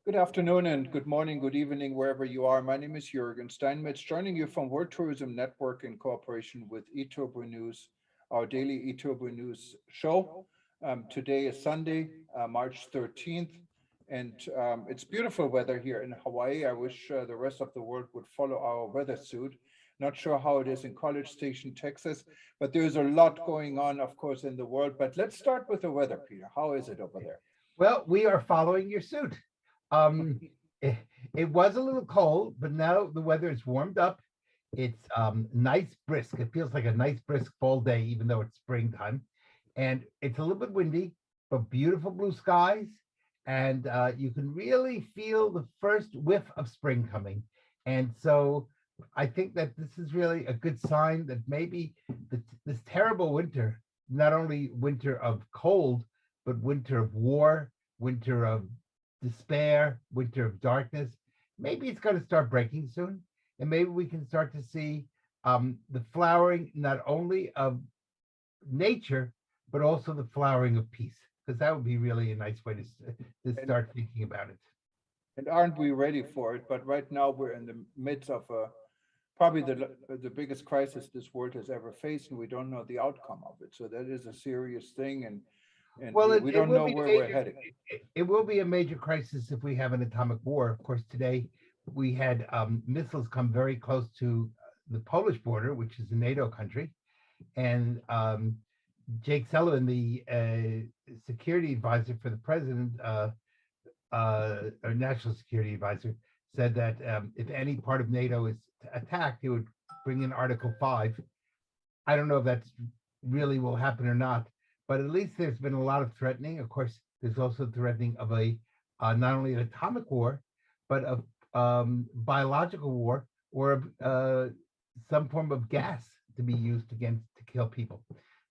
Good afternoon and good morning, good evening, wherever you are. My name is Jürgen Steinmetz, joining you from World Tourism Network in cooperation with eTurbo News, our daily eTurbo News show. Today is Sunday, March 13th, and it's beautiful weather here in Hawaii. I wish the rest of the world would follow our weather suit. Not sure how it is in College Station, Texas, but there's a lot going on, of course, in the world. But let's start with the weather, Peter. How is it over there? Well, we are following your suit. Um, it, it was a little cold, but now the weather is warmed up. It's nice brisk. It feels like a nice brisk fall day, even though it's springtime. And it's a little bit windy, but beautiful blue skies. And you can really feel the first whiff of spring coming. And so I think that this is really a good sign that maybe this terrible winter, not only winter of cold, but winter of war, winter of despair, winter of darkness, maybe it's going to start breaking soon. And maybe we can start to see the flowering not only of nature, but also the flowering of peace, because that would be really a nice way to And start thinking about it. And aren't we ready for it? But right now we're in the midst of probably the biggest crisis this world has ever faced, and we don't know the outcome of it. So that is a serious thing, and Well, we it don't will know be a where we're major heading. it will be a major crisis if we have an atomic war. Of course, today we had missiles come very close to the Polish border, which is a NATO country, and Jake Sullivan, the security advisor for the president, or national security advisor, said that if any part of NATO is attacked, he would bring in Article 5. I don't know if that's really will happen or not, but at least there's been a lot of threatening. Of course, there's also threatening of a not only an atomic war, but of biological war or some form of gas to be used against to kill people.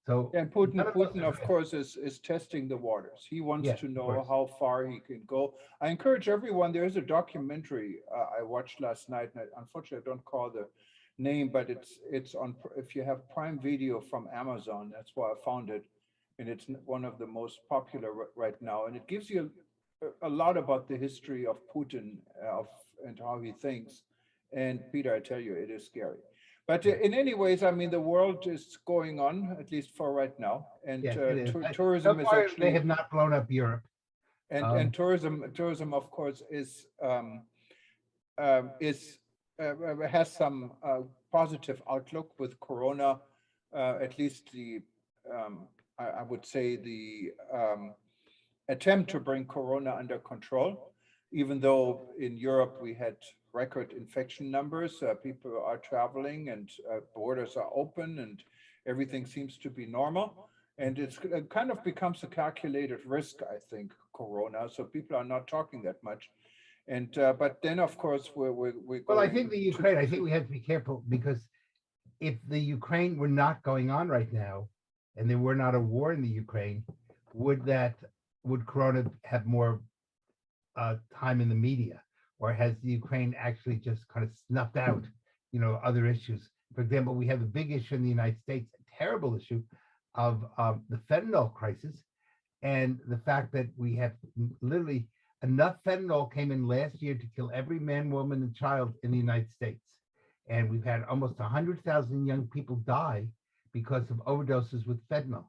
So And none of those Putin, are of good. course, is testing the waters. He wants Yes, to of know course. how far he can go. I encourage everyone. There is a documentary I watched last night, and unfortunately, I don't call the name, but it's on. If you have Prime Video from Amazon, that's why I found it, and it's one of the most popular right now. And it gives you a lot about the history of Putin of and how he thinks. And Peter, I tell you, it is scary. But Yeah. in any ways, I mean, the world is going on, at least for right now, and Yes, it is. So tourism is far, they actually, have not blown up Europe. and Um, tourism, of course, is has some positive outlook with Corona, at least I would say the attempt to bring Corona under control, even though in Europe we had record infection numbers, people are traveling and borders are open and everything seems to be normal. And it kind of becomes a calculated risk, I think, Corona. So people are not talking that much. And but then, of course, we're well, I going think the to, Ukraine. I think we have to be careful because if the Ukraine were not going on right now, and there were not a war in the Ukraine, would that would Corona have more time in the media, or has the Ukraine actually just kind of snuffed out, other issues? For example, we have a big issue in the United States, a terrible issue of the fentanyl crisis, and the fact that we have literally enough fentanyl came in last year to kill every man, woman, and child in the United States, and we've had almost 100,000 young people die because of overdoses with fentanyl,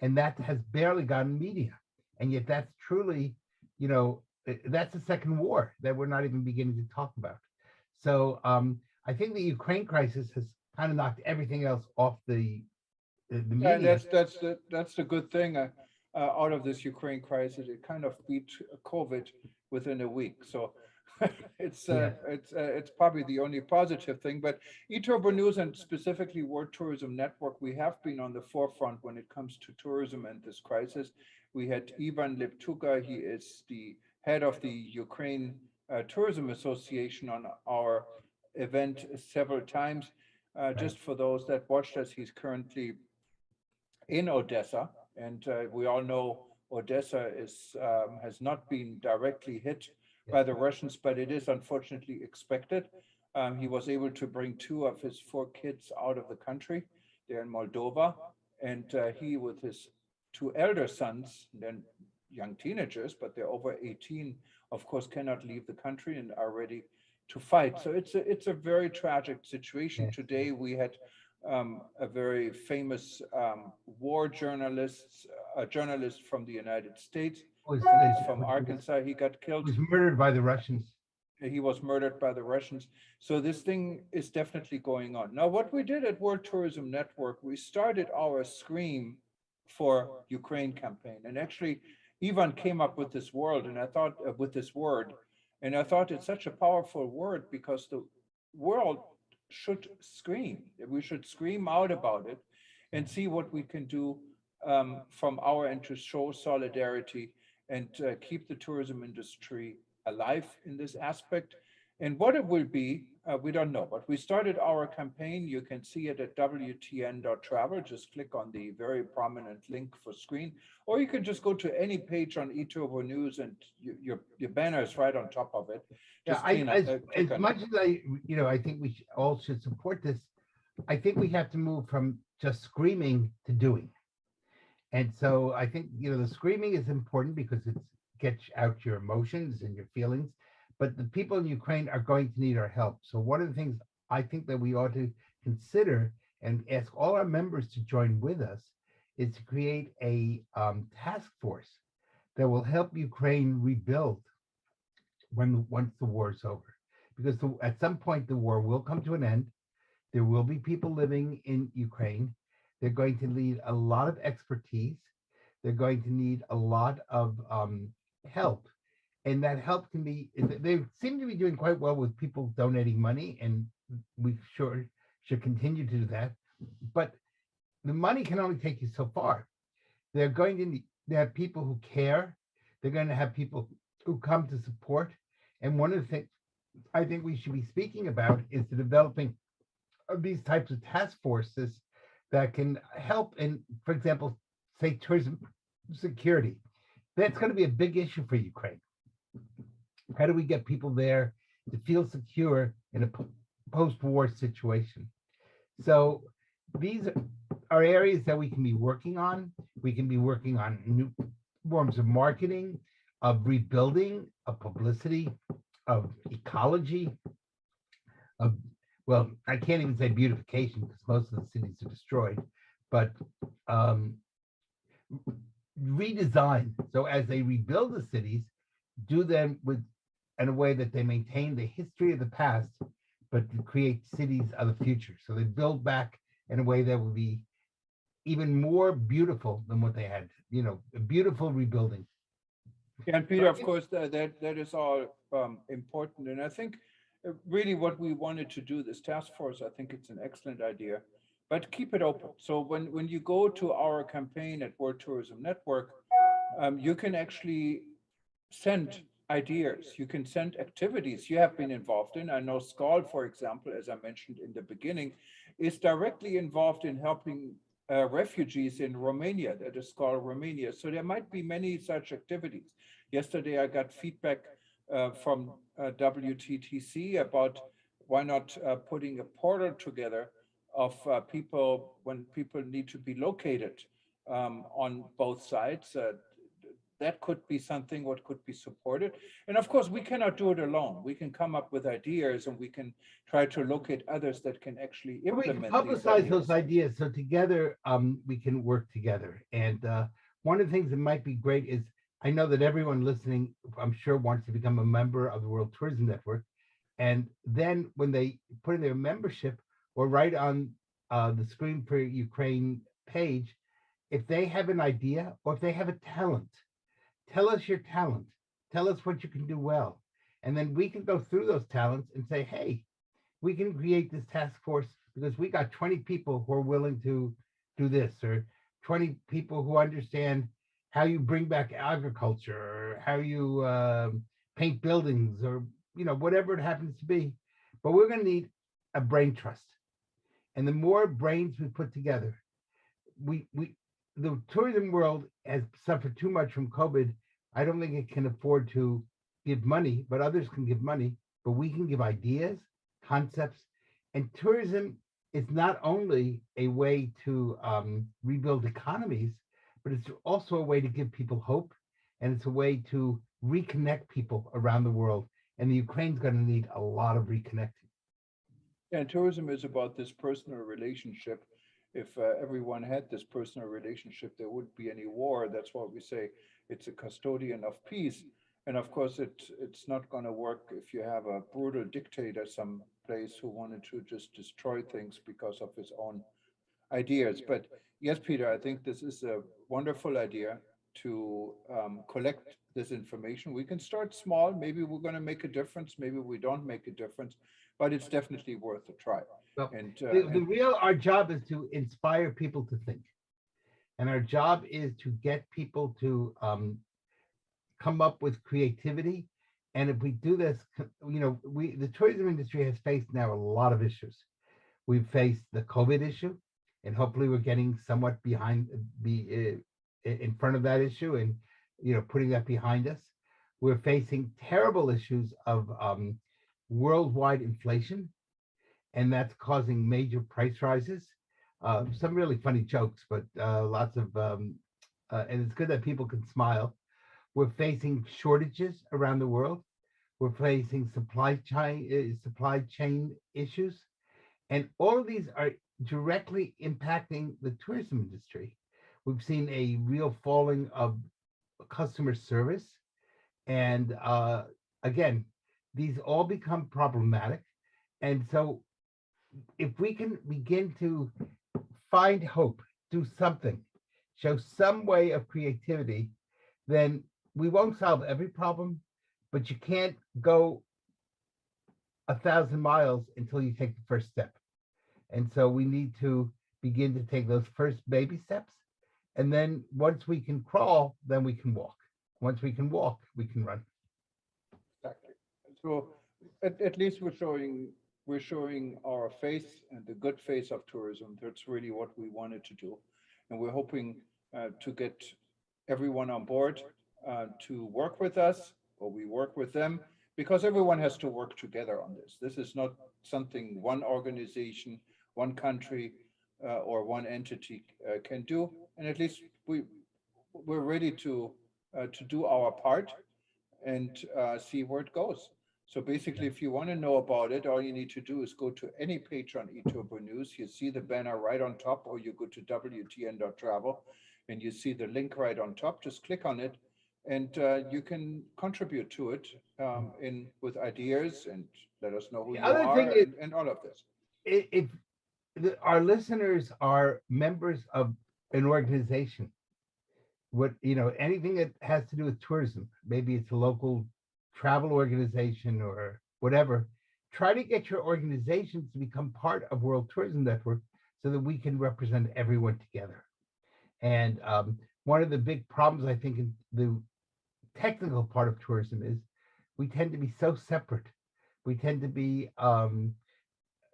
and that has barely gotten media, and yet that's truly, that's a second war that we're not even beginning to talk about. So I think the Ukraine crisis has kind of knocked everything else off the yeah, and media. that's the good thing out of this Ukraine crisis. It kind of beat COVID within a week. So Yes. it's probably the only positive thing. But eTurbo News and specifically World Tourism Network, we have been on the forefront when it comes to tourism and this crisis. We had Ivan Leptuga. He is the head of the Ukraine Tourism Association on our event several times. Right. Just for those that watched us, he's currently in Odessa, and we all know Odessa is has not been directly hit Yes. by the Russians, but it is unfortunately expected. He was able to bring two of his four kids out of the country. They're in Moldova, and he, with his two elder sons, then young teenagers, but they're over 18, of course, cannot leave the country and are ready to fight. So it's a very tragic situation. Yes. Today we had a very famous war journalist, a journalist from the United States. Was, He's from Arkansas. He got killed. was murdered by the Russians. He was murdered by the Russians. So this thing is definitely going on. Now, what we did at World Tourism Network, we started our Scream for Ukraine campaign. And actually, Ivan came up with this word, and I thought with this word, and I thought it's such a powerful word because the world should scream. We should scream out about it and see what we can do from our end to show solidarity and keep the tourism industry alive in this aspect. And what it will be, we don't know, but we started our campaign. You can see it at WTN.travel. Just click on the very prominent link for screen, or you can just go to any page on eTurbo News and your banner is right on top of it. Yeah, Just clean up, as click on much it. as I think we all should support this. I think we have to move from just screaming to doing. And so I think, the screaming is important because it gets out your emotions and your feelings, but the people in Ukraine are going to need our help. So one of the things I think that we ought to consider and ask all our members to join with us is to create a task force that will help Ukraine rebuild once the war is over. Because at some point the war will come to an end. There will be people living in Ukraine. They're going to need a lot of expertise. They're going to need a lot of help. And that help can be, they seem to be doing quite well with people donating money, and we sure should continue to do that. But the money can only take you so far. They're going to need, they have people who care. They're going to have people who come to support. And one of the things I think we should be speaking about is the developing of these types of task forces that can help in, for example, say tourism security. That's going to be a big issue for Ukraine. How do we get people there to feel secure in a post-war situation? So these are areas that we can be working on. We can be working on new forms of marketing, of rebuilding, of publicity, of ecology, of, well, I can't even say beautification because most of the cities are destroyed, but redesign. So as they rebuild the cities, do them in a way that they maintain the history of the past, but to create cities of the future. So they build back in a way that will be even more beautiful than what they had, a beautiful rebuilding. Yeah, and Peter, of course, that is all important. And I think really what we wanted to do, this task force, I think it's an excellent idea, but keep it open. So when you go to our campaign at World Tourism Network, you can actually send ideas. You can send activities you have been involved in. I know Skal, for example, as I mentioned in the beginning, is directly involved in helping refugees in Romania, that is called Romania. So there might be many such activities. Yesterday, I got feedback from WTTC about why not putting a portal together of people when people need to be located on both sides. That could be something what could be supported. And of course, we cannot do it alone. We can come up with ideas and we can try to locate others that can actually We can implement these publicize those ideas. ideas so together we can work together. And one of the things that might be great is I know that everyone listening, I'm sure, wants to become a member of the World Tourism Network. And then when they put in their membership or right on the Screen for Ukraine page, if they have an idea or if they have a talent, tell us your talent. Tell us what you can do well. And then we can go through those talents and say, hey, we can create this task force because we got 20 people who are willing to do this, or 20 people who understand how you bring back agriculture, or how you paint buildings, or whatever it happens to be. But we're going to need a brain trust. And the more brains we put together, the tourism world has suffered too much from COVID. I don't think it can afford to give money, but others can give money. But we can give ideas, concepts, and tourism is not only a way to rebuild economies, but it's also a way to give people hope and it's a way to reconnect people around the world. And the Ukraine's going to need a lot of reconnecting. And tourism is about this personal relationship. If everyone had this personal relationship, there wouldn't be any war. That's why we say it's a custodian of peace. And of course, it's not going to work if you have a brutal dictator someplace who wanted to just destroy things because of his own ideas. But yes, Peter, I think this is a wonderful idea to collect this information. We can start small. Maybe we're going to make a difference. Maybe we don't make a difference, but it's definitely worth a try. Well, And the real, our job is to inspire people to think. And our job is to get people to come up with creativity. And if we do this, the tourism industry has faced now a lot of issues. We've faced the COVID issue, and hopefully we're getting somewhat in front of that issue, and putting that behind us. We're facing terrible issues of worldwide inflation, and that's causing major price rises. Some really funny jokes, but lots of and it's good that people can smile. We're facing shortages around the world. We're facing supply chain issues, and all of these are directly impacting the tourism industry. We've seen a real falling of customer service, and again, these all become problematic. And so, if we can begin to find hope, do something, show some way of creativity, then we won't solve every problem, but you can't go 1,000 miles until you take the first step. And so we need to begin to take those first baby steps. And then once we can crawl, then we can walk. Once we can walk, we can run. exactly. So at least we're showing our face and the good face of tourism. That's really what we wanted to do, and we're hoping to get everyone on board to work with us, or we work with them, because everyone has to work together on this. This is not something one organization, one country, or one entity can do. And at least we're ready to do our part and see where it goes. So basically, if you want to know about it, all you need to do is go to any page on eTurbo News. You see the banner right on top, or you go to WTN.travel and you see the link right on top. Just click on it, and you can contribute to it in with ideas, and let us know who The you other are, thing is, and all of this. if our listeners are members of an organization, anything that has to do with tourism, maybe it's a local travel organization or whatever, try to get your organizations to become part of World Tourism Network so that we can represent everyone together. And one of the big problems, I think, in the technical part of tourism is we tend to be so separate. We tend to be,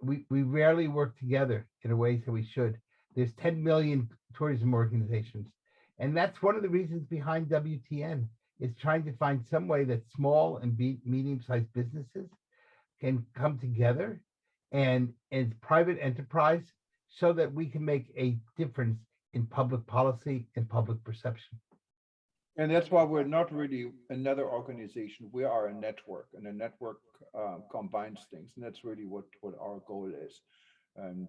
we rarely work together in a way that we should. There's 10 million tourism organizations. And that's one of the reasons behind WTN, is trying to find some way that small and medium-sized businesses can come together and as private enterprise, so that we can make a difference in public policy and public perception. And that's why we're not really another organization. We are a network, and a network combines things, and that's really what our goal is. And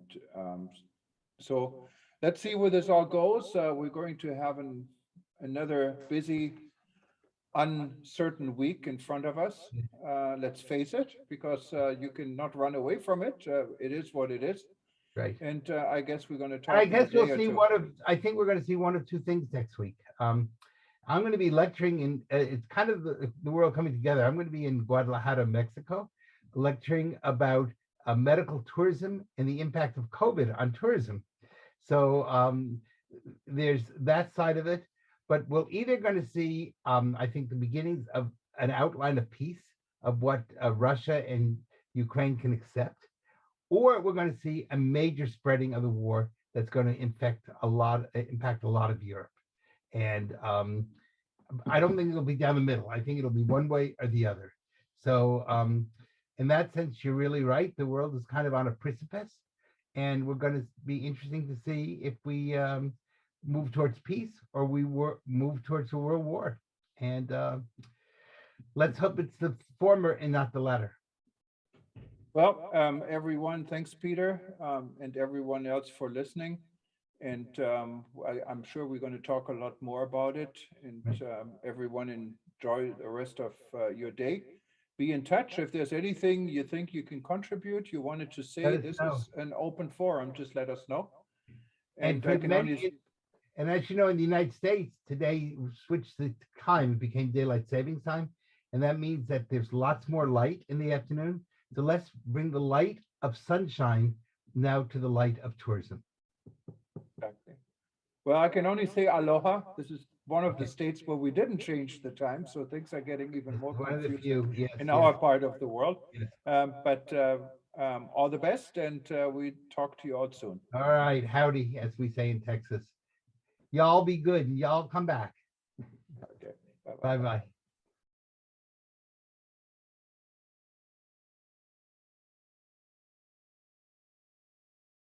so let's see where this all goes. We're going to have another busy, uncertain week in front of us. Let's face it, because you cannot run away from it. It is what it is. Right. And I guess we're going to talk. I guess in a we'll day or see two. I think we're going to see one of two things next week. I'm going to be lecturing in, it's kind of the world coming together. I'm going to be in Guadalajara, Mexico, lecturing about medical tourism and the impact of COVID on tourism. So there's that side of it, but we're either going to see, I think, the beginnings of an outline of peace of what Russia and Ukraine can accept, or we're going to see a major spreading of the war that's going to impact a lot of Europe. And I don't think it'll be down the middle. I think it'll be one way or the other. So in that sense, you're really right. The world is kind of on a precipice, and we're going to be interesting to see if we move towards peace or we move towards a world war. And let's hope it's the former and not the latter. Well, everyone, thanks, Peter, and everyone else for listening. And I'm sure we're going to talk a lot more about it. And everyone enjoy the rest of your day. Be in touch. If there's anything you think you can contribute, you wanted to say, Let us this know. is an open forum. Just let us know. And And for I the can many, only, and as you know, in the United States, today we switched the time, it became daylight savings time. And that means that there's lots more light in the afternoon. So let's bring the light of sunshine now to the light of tourism. exactly. Well, I can only say aloha. This is one of the Okay. states where we didn't change the time, so things are getting even This more is one of the confusing few, yes, in yes, our part of the world. yes. But all the best, and we talk to you all soon. All right, howdy, as we say in Texas. Y'all be good and y'all come back. Okay. Bye-bye. Bye-bye.